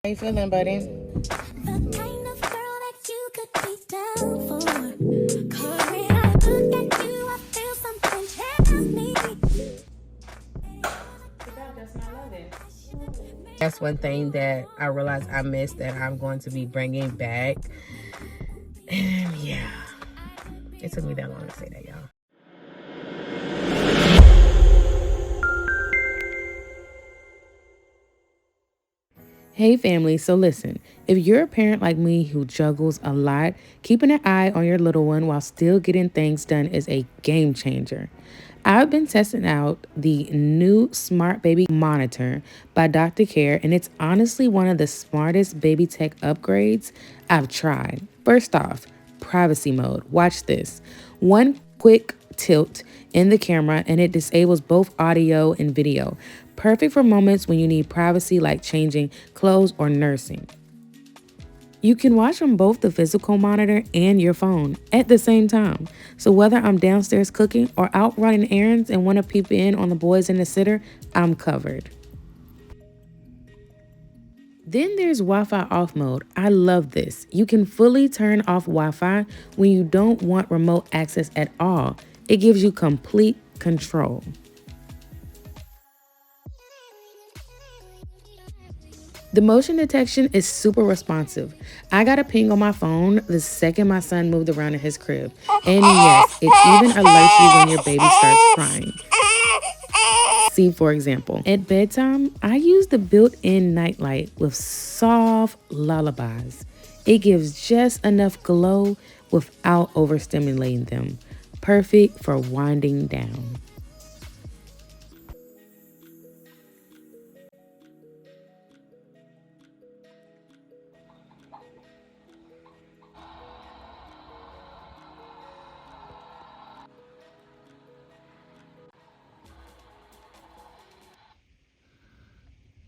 How you feeling, buddy? The kind of girl that you could be down for. 'Cause when I look at you, I feel something tell me. That's one thing that I realized I missed that I'm going to be bringing back. And yeah, it took me that long to say that, y'all. Hey family, so listen, if you're a parent like me who juggles a lot, keeping an eye on your little one while still getting things done is a game changer. I've been testing out the new Smart Baby Monitor by Dr. Care, and it's honestly one of the smartest baby tech upgrades I've tried. First off, privacy mode. Watch this. One quick tilt in the camera and it disables both audio and video. Perfect for moments when you need privacy like changing clothes or nursing. You can watch from both the physical monitor and your phone at the same time. So whether I'm downstairs cooking or out running errands and want to peep in on the boys in the sitter, I'm covered. Then there's Wi-Fi off mode. I love this. You can fully turn off Wi-Fi when you don't want remote access at all. It gives you complete control. The motion detection is super responsive. I got a ping on my phone the second my son moved around in his crib. And yes, it even alerts you when your baby starts crying. See, for example, at bedtime, I use the built-in nightlight with soft lullabies. It gives just enough glow without overstimulating them. Perfect for winding down.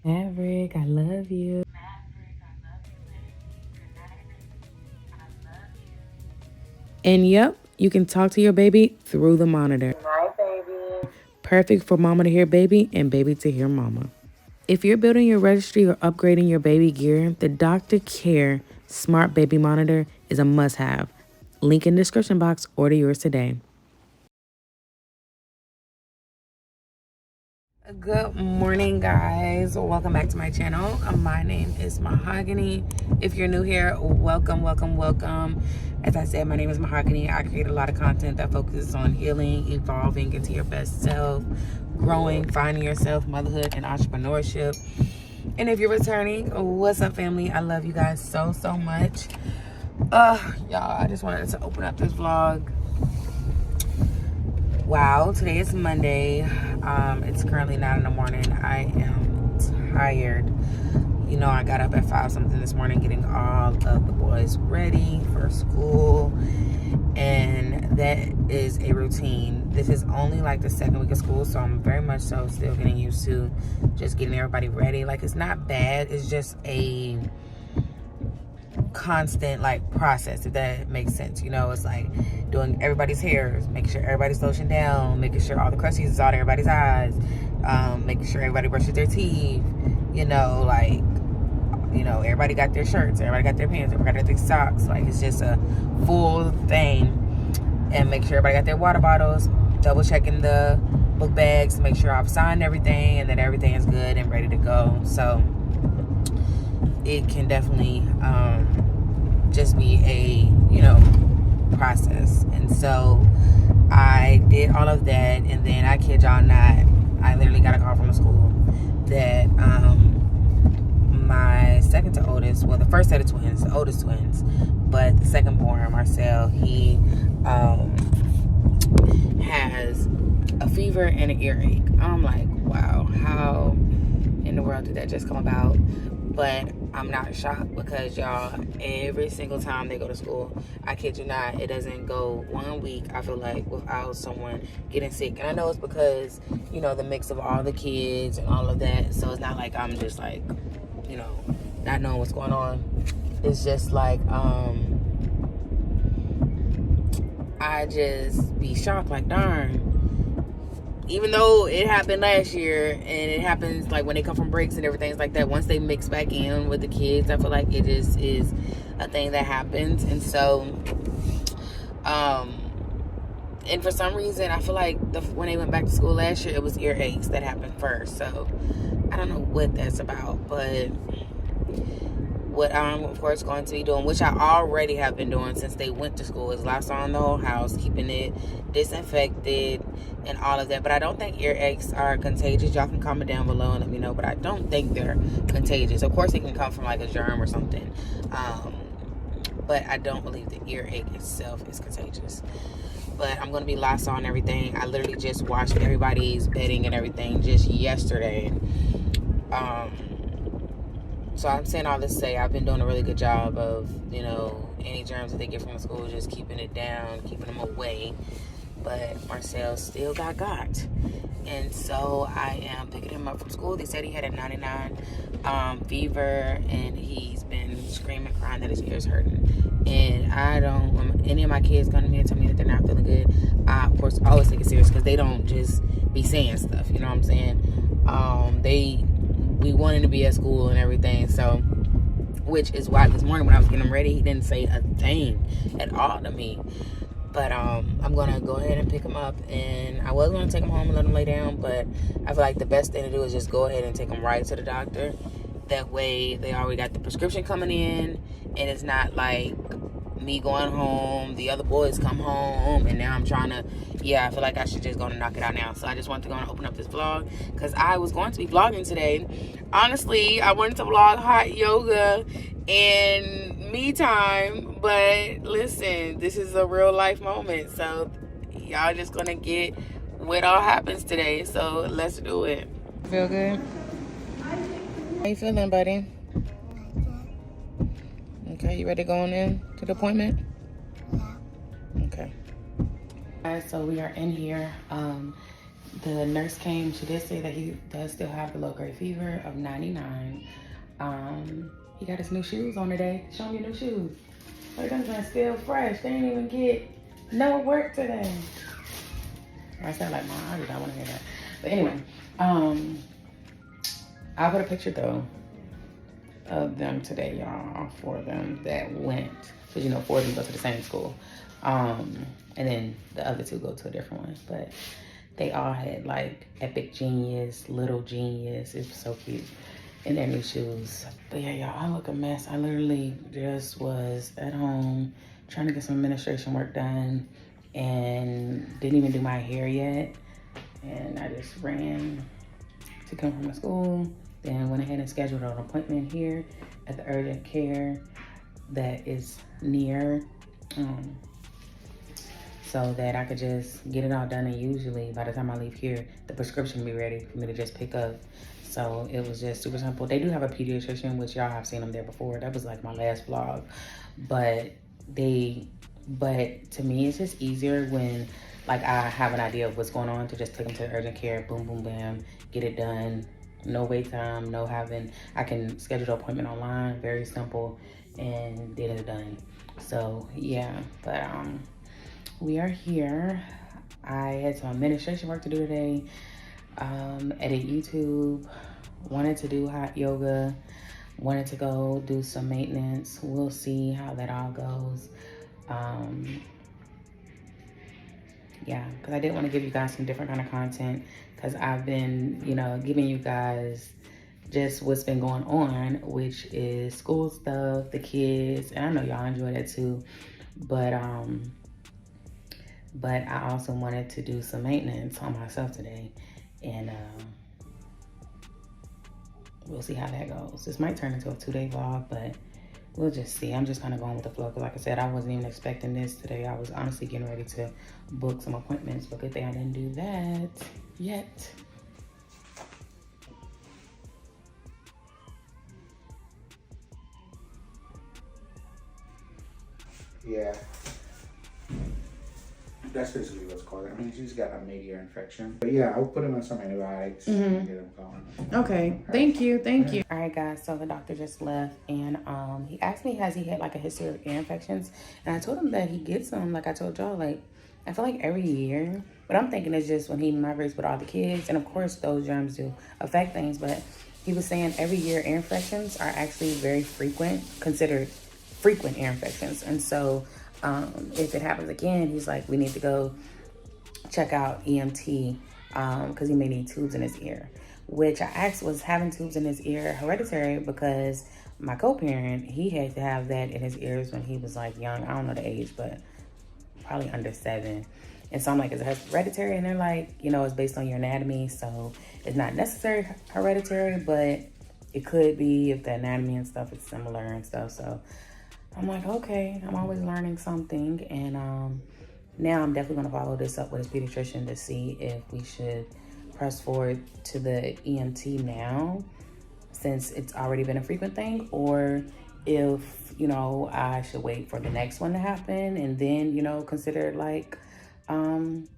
Maverick, I love you. And yep, you can talk to your baby through the monitor. Night, baby. Perfect for mama to hear baby and baby to hear mama. If you're building your registry or upgrading your baby gear, the Dr. Care Smart Baby Monitor is a must-have. Link in the description box. Order yours today. Good morning, guys. Welcome back to my channel. My name is Mahogany. If you're new here, welcome. As I said, my name is Mahogany. I create a lot of content that focuses on healing, evolving into your best self, growing, finding yourself, motherhood, and entrepreneurship. And if you're returning, what's up, family? I love you guys so much. Y'all, I just wanted to open up this vlog. Wow, today is Monday. It's currently 9 in the morning. I am tired. You know, I got up at 5 something this morning getting all of the boys ready for school. And that is a routine. This is only like the second week of school, so I'm very much so still getting used to just getting everybody ready. Like, it's not bad. It's just a constant like process, if that makes sense. You know, it's like doing everybody's hairs, making sure everybody's lotioned down, making sure all the crusties is out of everybody's eyes, making sure everybody brushes their teeth, you know, like, you know, everybody got their shirts, everybody got their pants, everybody got their socks. Like, it's just a full thing. And make sure everybody got their water bottles, double checking the book bags to make sure I've signed everything and that everything is good and ready to go. So it can definitely just be a, you know, process. And so I did all of that, and then I kid y'all not, I literally got a call from the school that my second to oldest, well, the first set of twins, the oldest twins, but the second born, Marcel, he has a fever and an earache. I'm like, wow, how in the world did that just come about? But I'm not shocked because, y'all, every single time they go to school, I kid you not, it doesn't go 1 week, I feel like, without someone getting sick. And I know it's because, you know, the mix of all the kids and all of that. So it's not like I'm just like, you know, not knowing what's going on. It's just like, I just be shocked, like, darn. even though it happened last year, and it happens like when they come from breaks and everything like that, once they mix back in with the kids, I feel like it just is a thing that happens. And so and for some reason I feel like when they went back to school last year, it was earaches that happened first. So I don't know what that's about, but what I'm of course going to be doing, which I already have been doing since they went to school, is Lysol on the whole house, keeping it disinfected and all of that. But I don't think earaches are contagious. Y'all can comment down below and let me know, but I don't think they're contagious. Of course it can come from like a germ or something, but I don't believe the earache itself is contagious. But I'm going to be Lysol and everything. I literally just washed everybody's bedding and everything just yesterday. So I'm saying all this to say I've been doing a really good job of, you know, any germs that they get from the school, just keeping it down, keeping them away. But Marcel still got. And so I am picking him up from school. They said he had a 99 fever, and he's been screaming, crying that his ears hurting. And I don't, when any of my kids come to me and tell me that they're not feeling good, I, of course, always take it serious, because they don't just be saying stuff, you know what I'm saying? We wanted to be at school and everything, so, which is why this morning when I was getting him ready, he didn't say a thing at all to me. But I'm gonna go ahead and pick him up, and I was gonna take him home and let him lay down, but I feel like the best thing to do is just go ahead and take him right to the doctor. That way they already got the prescription coming in, and it's not like me going home, the other boys come home, and now I'm trying to, I feel like I should just go and knock it out now. So I just wanted to go and open up this vlog, because I was going to be vlogging today. Honestly, I wanted to vlog hot yoga and me time, but listen, this is a real life moment, so y'all just gonna get what all happens today. So let's do it. Feel good? How you feeling, buddy? Okay, you ready to go on in to the appointment? Yeah. Okay. Alright, so we are in here. The nurse came. She did say that he does still have the low-grade fever of 99. He got his new shoes on today. Show me your new shoes. Oh, them are still fresh. They didn't even get no work today. I sound like, Mom, I did not want to hear that. But anyway, I'll put a picture though of them today, y'all, for them that went, because you know 4 of them go to the same school, and then the other 2 go to a different one. But they all had like Epic Genius, Little Genius. It was so cute in their new shoes. But yeah, y'all, I look a mess. I literally just was at home trying to get some administration work done, and didn't even do my hair yet, and I just ran to come from the school. Then went ahead and scheduled an appointment here at the urgent care that is near, so that I could just get it all done. And usually by the time I leave here, the prescription will be ready for me to just pick up. So it was just super simple. They do have a pediatrician, which y'all have seen them there before. That was like my last vlog. But to me, it's just easier when like I have an idea of what's going on, to just take them to the urgent care, boom, boom, bam, get it done. No wait time, no having, I can schedule an appointment online, very simple, and get it done. So yeah, but we are here. I had some administration work to do today, edit YouTube, wanted to do hot yoga, wanted to go do some maintenance. We'll see how that all goes. Yeah, because I did want to give you guys some different kind of content, because I've been, you know, giving you guys just what's been going on, which is school stuff, the kids, and I know y'all enjoy that too. But I also wanted to do some maintenance on myself today, and we'll see how that goes. This might turn into a 2-day vlog, but we'll just see. I'm just kind of going with the flow, because like I said, I wasn't even expecting this today. I was honestly getting ready to book some appointments, but good thing I didn't do that yet. Yeah. That's basically what's called. I mean, she's got a mid-ear infection. But yeah, I'll put him on some antibiotics and get him going. Okay, thank you. All right, guys, so the doctor just left, and he asked me, has he had like a history of ear infections? And I told him that he gets them, like I told y'all, like I feel like every year, But I'm thinking it's just when he migrates with all the kids. And of course, those germs do affect things. But he was saying every year ear infections are actually very frequent, considered frequent ear infections. And so if it happens again, he's like, we need to go check out EMT because he may need tubes in his ear. Which I asked, was having tubes in his ear hereditary? Because my co-parent, he had to have that in his ears when he was like young. I don't know the age, but probably under 7. And so I'm like, is it hereditary? And they're like, you know, it's based on your anatomy. So it's not necessarily hereditary, but it could be if the anatomy and stuff is similar and stuff. So I'm like, okay, I'm always learning something. And now I'm definitely going to follow this up with his pediatrician to see if we should press forward to the EMT now, since it's already been a frequent thing, or if, you know, I should wait for the next one to happen and then, you know, consider it like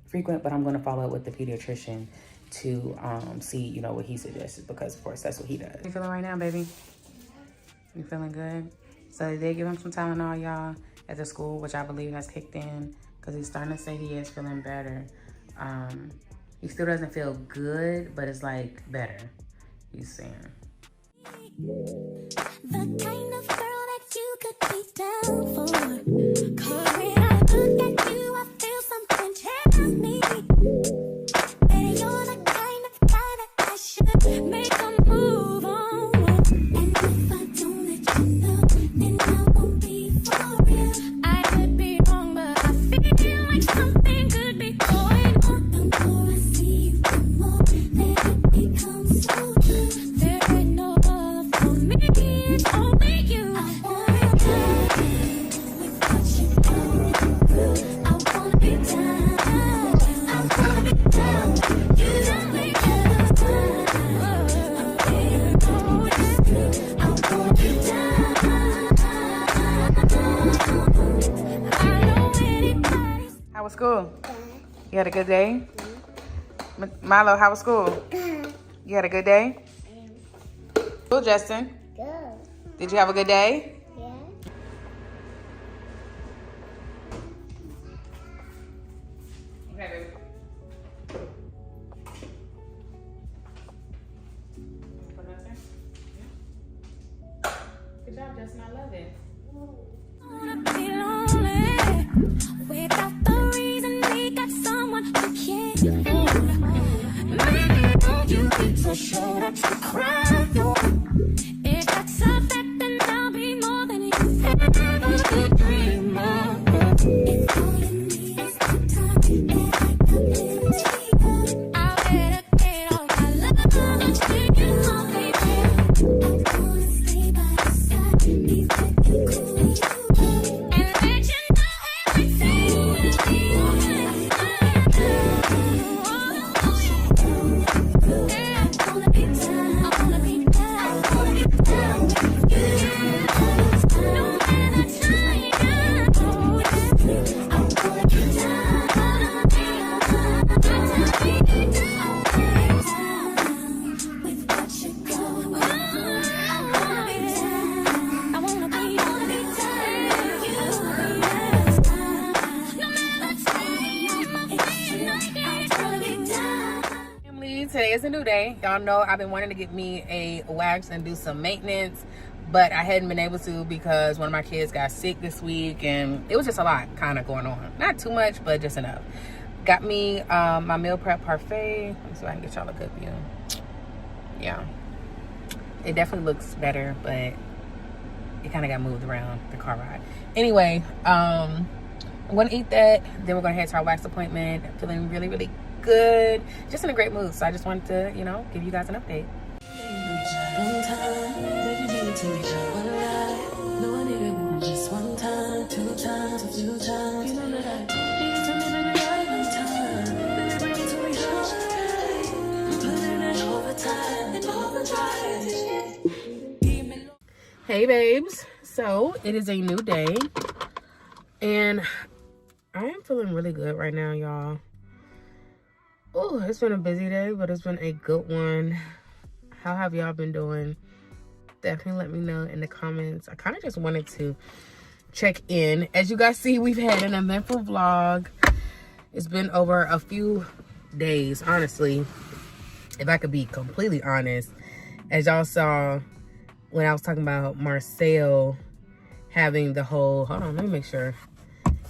frequent. But I'm going to follow up with the pediatrician to see, you know, what he suggests, because of course that's what he does. You feeling right now, baby? You feeling good? So they did give him some Tylenol, y'all, at the school, which I believe has kicked in, because he's starting to say he is feeling better. He still doesn't feel good, but it's like better, he's saying. The kind of girl that you could be down for. 'Cause when I look at you, I feel something tell me that you're the kind of guy that I should make a move on. And if I don't let you know, then I won't be for real. I could be wrong, but I feel like something could be going on. The more I see you, the more that it becomes so true. There ain't no love for me, it's only you. I wanna be with what you do. I wanna be down. I wanna be down. You don't make it time. I'm getting older. I wanna be down. I know anybody's. How was school? You had a good day? Milo, how was school? You had a good day? Cool, Justin. Good. Did you have a good day? Yeah. Okay, baby. Good job, Justin. I love it. Wanna be lonely without the reason we got someone who cares. Maybe you need to show that you cry. If that's a fact, then I'll be more than you ever could dream of. If all you need is the time, and I got plenty, I better get all my love and take you home, baby. I wanna stay by your side, be with you, cool you, and let you know everything. I wanna be down, I wanna be down, I wanna be down with you. No matter time, I wanna be down, I wanna be down, with what you go. I wanna be down, I wanna be down with you. No matter time, I wanna be down. Family, today is a new day. Y'all know I've been wanting to get me a wax and do some maintenance, but I hadn't been able to because one of my kids got sick this week, and it was just a lot kind of going on. Not too much, but just enough. Got me my meal prep parfait. Let me see if I can get y'all a good view. Yeah, it definitely looks better, but it kind of got moved around the car ride. Anyway, I'm gonna eat that, then we're gonna head to our wax appointment. Feeling really, really good, just in a great mood. So I just wanted to, you know, give you guys an update. Hey babes, so it is a new day and I am feeling really good right now, y'all. Oh, it's been a busy day, but it's been a good one. How have y'all been doing? Definitely let me know in the comments. I kind of just wanted to check in. As you guys see, we've had an eventful vlog. It's been over a few days, honestly, if I could be completely honest. As y'all saw when I was talking about Marcel having the whole, hold on, let me make sure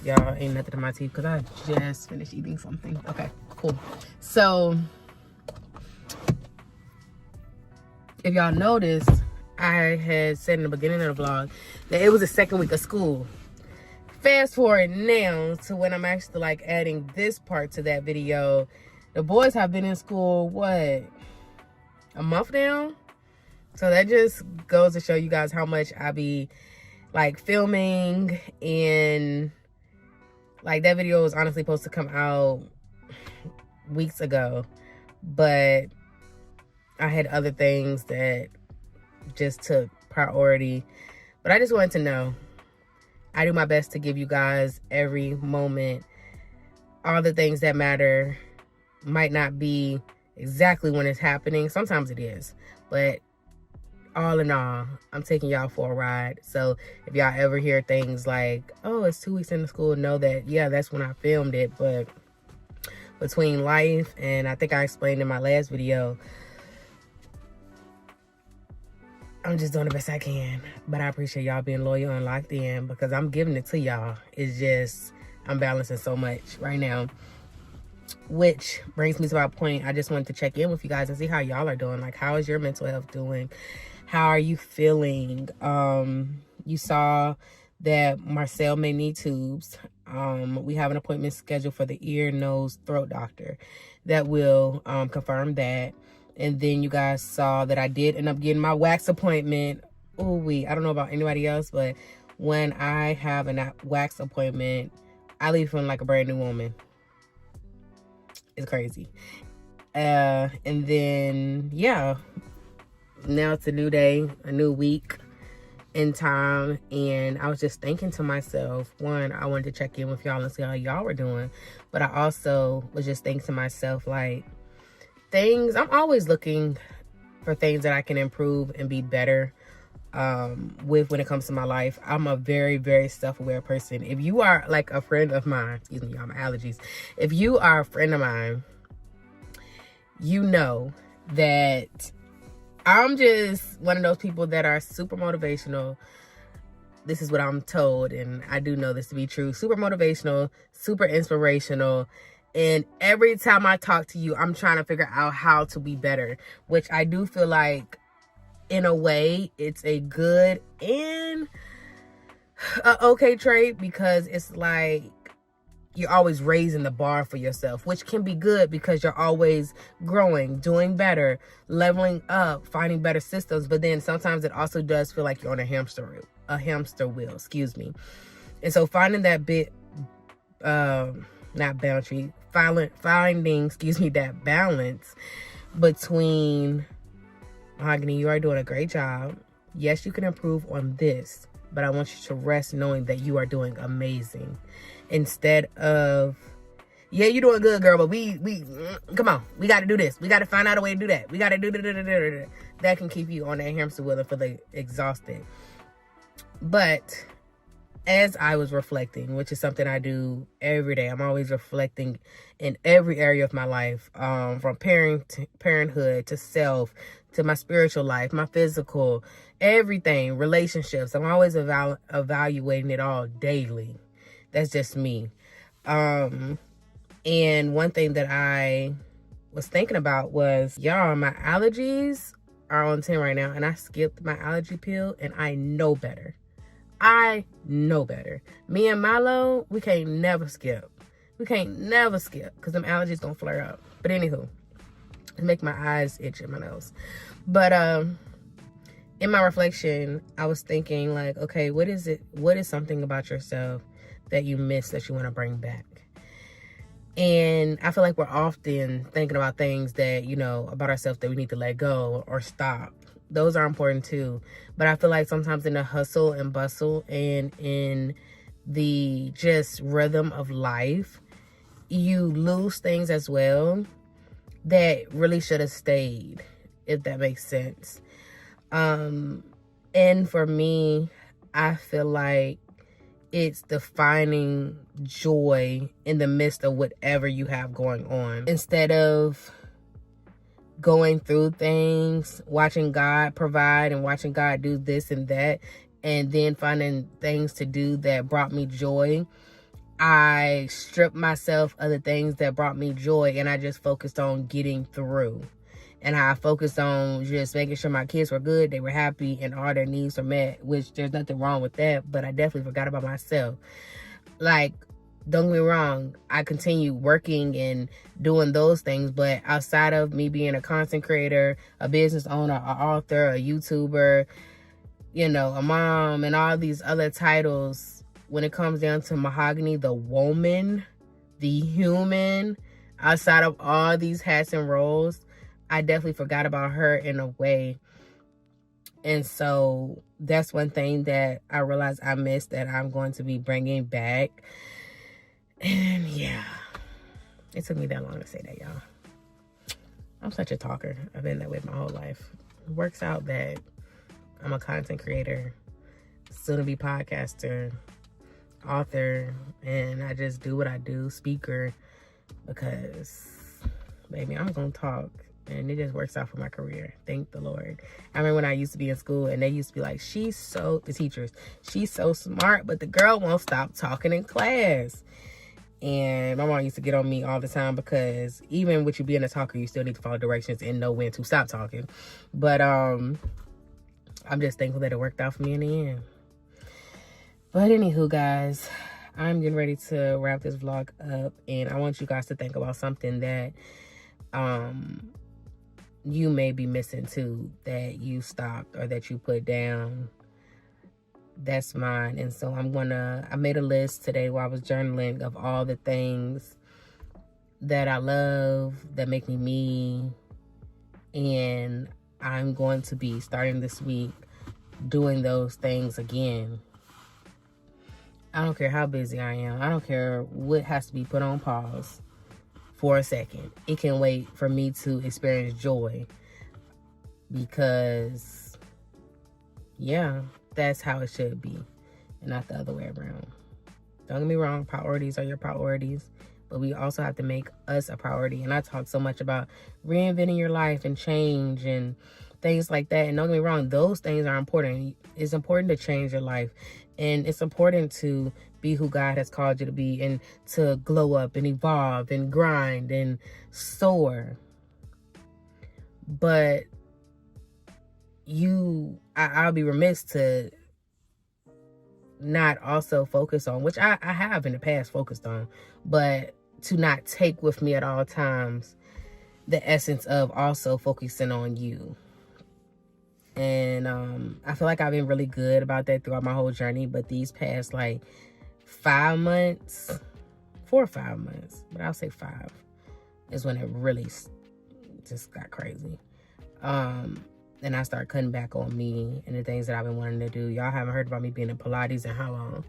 y'all ain't nothing in my teeth because I just finished eating something. Okay, cool. So if y'all noticed, I had said in the beginning of the vlog that it was the second week of school. Fast forward now to when I'm actually like adding this part to that video. The boys have been in school, what, a month now? So that just goes to show you guys how much I be like filming, and like that video was honestly supposed to come out weeks ago, but I had other things that just took priority. But I just wanted to know, I do my best to give you guys every moment. All the things that matter might not be exactly when it's happening. Sometimes it is, but all in all, I'm taking y'all for a ride. So if y'all ever hear things like, oh, it's 2 weeks into school, know that, yeah, that's when I filmed it. But between life, and I think I explained in my last video, I'm just doing the best I can. But I appreciate y'all being loyal and locked in, because I'm giving it to y'all. It's just, I'm balancing so much right now. Which brings me to my point. I just wanted to check in with you guys and see how y'all are doing. Like, how is your mental health doing? How are you feeling? You saw that Marcel may need tubes. We have an appointment scheduled for the ear, nose, throat doctor that will confirm that. And then you guys saw that I did end up getting my wax appointment. Oh, I don't know about anybody else, but when I have a wax appointment, I leave feeling like a brand new woman. It's crazy. And then, yeah, now it's a new day, a new week in time. And I was just thinking to myself, one, I wanted to check in with y'all and see how y'all were doing. But I also was just thinking to myself, like, I'm always looking for things that I can improve and be better with when it comes to my life. I'm a very, very self-aware person. If you are like a friend of mine, excuse me, I'm allergies. If you are a friend of mine, you know that I'm just one of those people that are super motivational. This is what I'm told, and I do know this to be true. Super motivational, super inspirational. And every time I talk to you, I'm trying to figure out how to be better, which I do feel like, in a way, it's a good and a okay trait, because it's like you're always raising the bar for yourself, which can be good because you're always growing, doing better, leveling up, finding better systems. But then sometimes it also does feel like you're on a hamster wheel, excuse me. And so finding that bit, not boundary, finding, excuse me, that balance between, Mahogany, you are doing a great job. Yes, you can improve on this, but I want you to rest knowing that you are doing amazing. Instead of, yeah, you're doing good, girl, but we come on, we got to do this. We got to find out a way to do that. We got to do that. That can keep you on that hamster wheel and feel exhausted. But as I was reflecting, which is something I do every day, I'm always reflecting in every area of my life, from parenthood to self, to my spiritual life, my physical, everything, relationships. I'm always evaluating it all daily. That's just me. And one thing that I was thinking about was, y'all, my allergies are on 10 right now, and I skipped my allergy pill, and I know better. I know better. Me and Milo, we can't never skip. Because them allergies don't flare up. But anywho, it make my eyes itch in my nose. But in my reflection, I was thinking, like, okay, what is something about yourself that you miss that you want to bring back? And I feel like we're often thinking about things that, about ourselves that we need to let go or stop. Those are important too. But I feel like sometimes in the hustle and bustle and in the just rhythm of life, you lose things as well that really should have stayed, if that makes sense. And for me, I feel like it's defining joy in the midst of whatever you have going on. Instead of going through things, watching God provide and watching God do this and that, and then finding things to do that brought me joy, I stripped myself of the things that brought me joy, and I just focused on getting through. And I focused on just making sure my kids were good, they were happy, and all their needs were met, which there's nothing wrong with that, but I definitely forgot about myself. Like, don't get me wrong, I continue working and doing those things, but outside of me being a content creator, a business owner, an author, a YouTuber, you know, a mom, and all these other titles, when it comes down to Mahogany, the woman, the human, outside of all these hats and roles, I definitely forgot about her in a way. And so that's one thing that I realized I missed that I'm going to be bringing back. And yeah, it took me that long to say that, y'all. I'm such a talker. I've been that way my whole life. It works out that I'm a content creator, soon to be podcaster, author, and I just do what I do, speaker, because, baby, I'm gonna talk, and it just works out for my career. Thank the Lord. I remember when I used to be in school, and they used to be like, the teachers, she's so smart, but the girl won't stop talking in class. And my mom used to get on me all the time, because even with you being a talker, you still need to follow directions and know when to stop talking. But I'm just thankful that it worked out for me in the end. But anywho, guys, I'm getting ready to wrap this vlog up, and I want you guys to think about something that you may be missing too, that you stopped or that you put down. That's mine. And so I made a list today while I was journaling of all the things that I love, that make me me, and I'm going to be starting this week doing those things again. I don't care how busy I am. I don't care what has to be put on pause for a second. It can wait for me to experience joy, because, yeah, that's how it should be, and not the other way around. Don't get me wrong, priorities are your priorities, but we also have to make us a priority. And I talk so much about reinventing your life and change and things like that. And don't get me wrong, those things are important. It's important to change your life, and it's important to be who God has called you to be, and to glow up and evolve and grind and soar. But I'll be remiss to not also focus on, which I have in the past focused on, but to not take with me at all times the essence of also focusing on you. And I feel like I've been really good about that throughout my whole journey, but these past like 4 or 5 months, but I'll say 5, is when it really just got crazy. And I started cutting back on me and the things that I've been wanting to do. Y'all haven't heard about me being in Pilates in how long?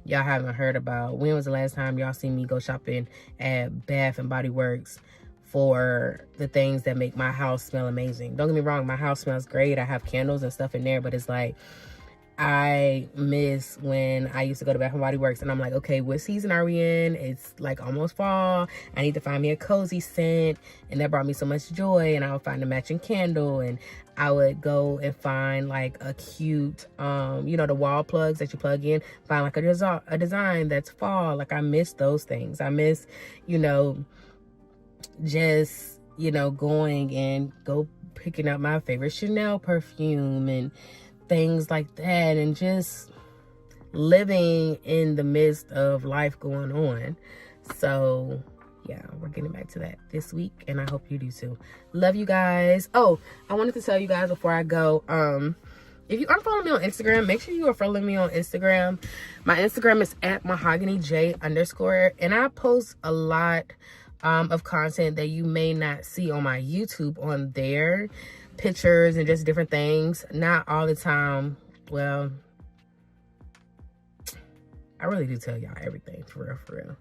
Y'all haven't heard about, when was the last time y'all seen me go shopping at Bath and Body Works for the things that make my house smell amazing? Don't get me wrong, my house smells great. I have candles and stuff in there, but it's like, I miss when I used to go to Bath and Body Works, and I'm like, okay, what season are we in? It's like almost fall. I need to find me a cozy scent, and that brought me so much joy. And I would find a matching candle, and I would go and find like a cute, the wall plugs that you plug in, find like a design that's fall. Like, I miss those things. I miss, just, going and picking up my favorite Chanel perfume and things like that, and just living in the midst of life going on. So yeah, we're getting back to that this week, and I hope you do too. Love you guys. Oh, I wanted to tell you guys before I go, if you aren't following me on Instagram, make sure you are following me on Instagram. My Instagram is @mahoganyj_, and I post a lot of content that you may not see on my YouTube on there. Pictures and just different things. Not all the time. Well, I really do tell y'all everything, for real.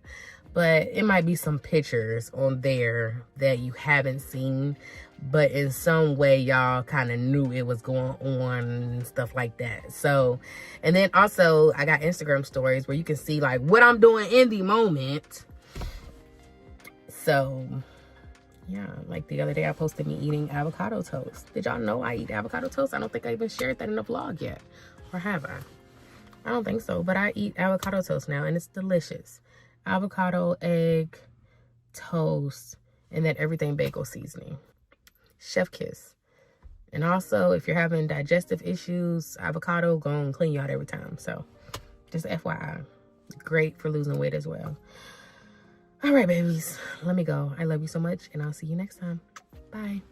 but it might be some pictures on there that you haven't seen, but in some way y'all kind of knew it was going on and stuff like that. So, and then also I got Instagram stories where you can see like what I'm doing in the moment. So yeah, like the other day I posted me eating avocado toast. Did y'all know I eat avocado toast? I don't think I even shared that in the vlog yet. Or have I? I don't think so, but I eat avocado toast now and it's delicious. Avocado, egg, toast, and then everything bagel seasoning. Chef kiss. And also, if you're having digestive issues, avocado gonna clean you out every time. So, just FYI. Great for losing weight as well. All right, babies. Let me go. I love you so much, and I'll see you next time. Bye.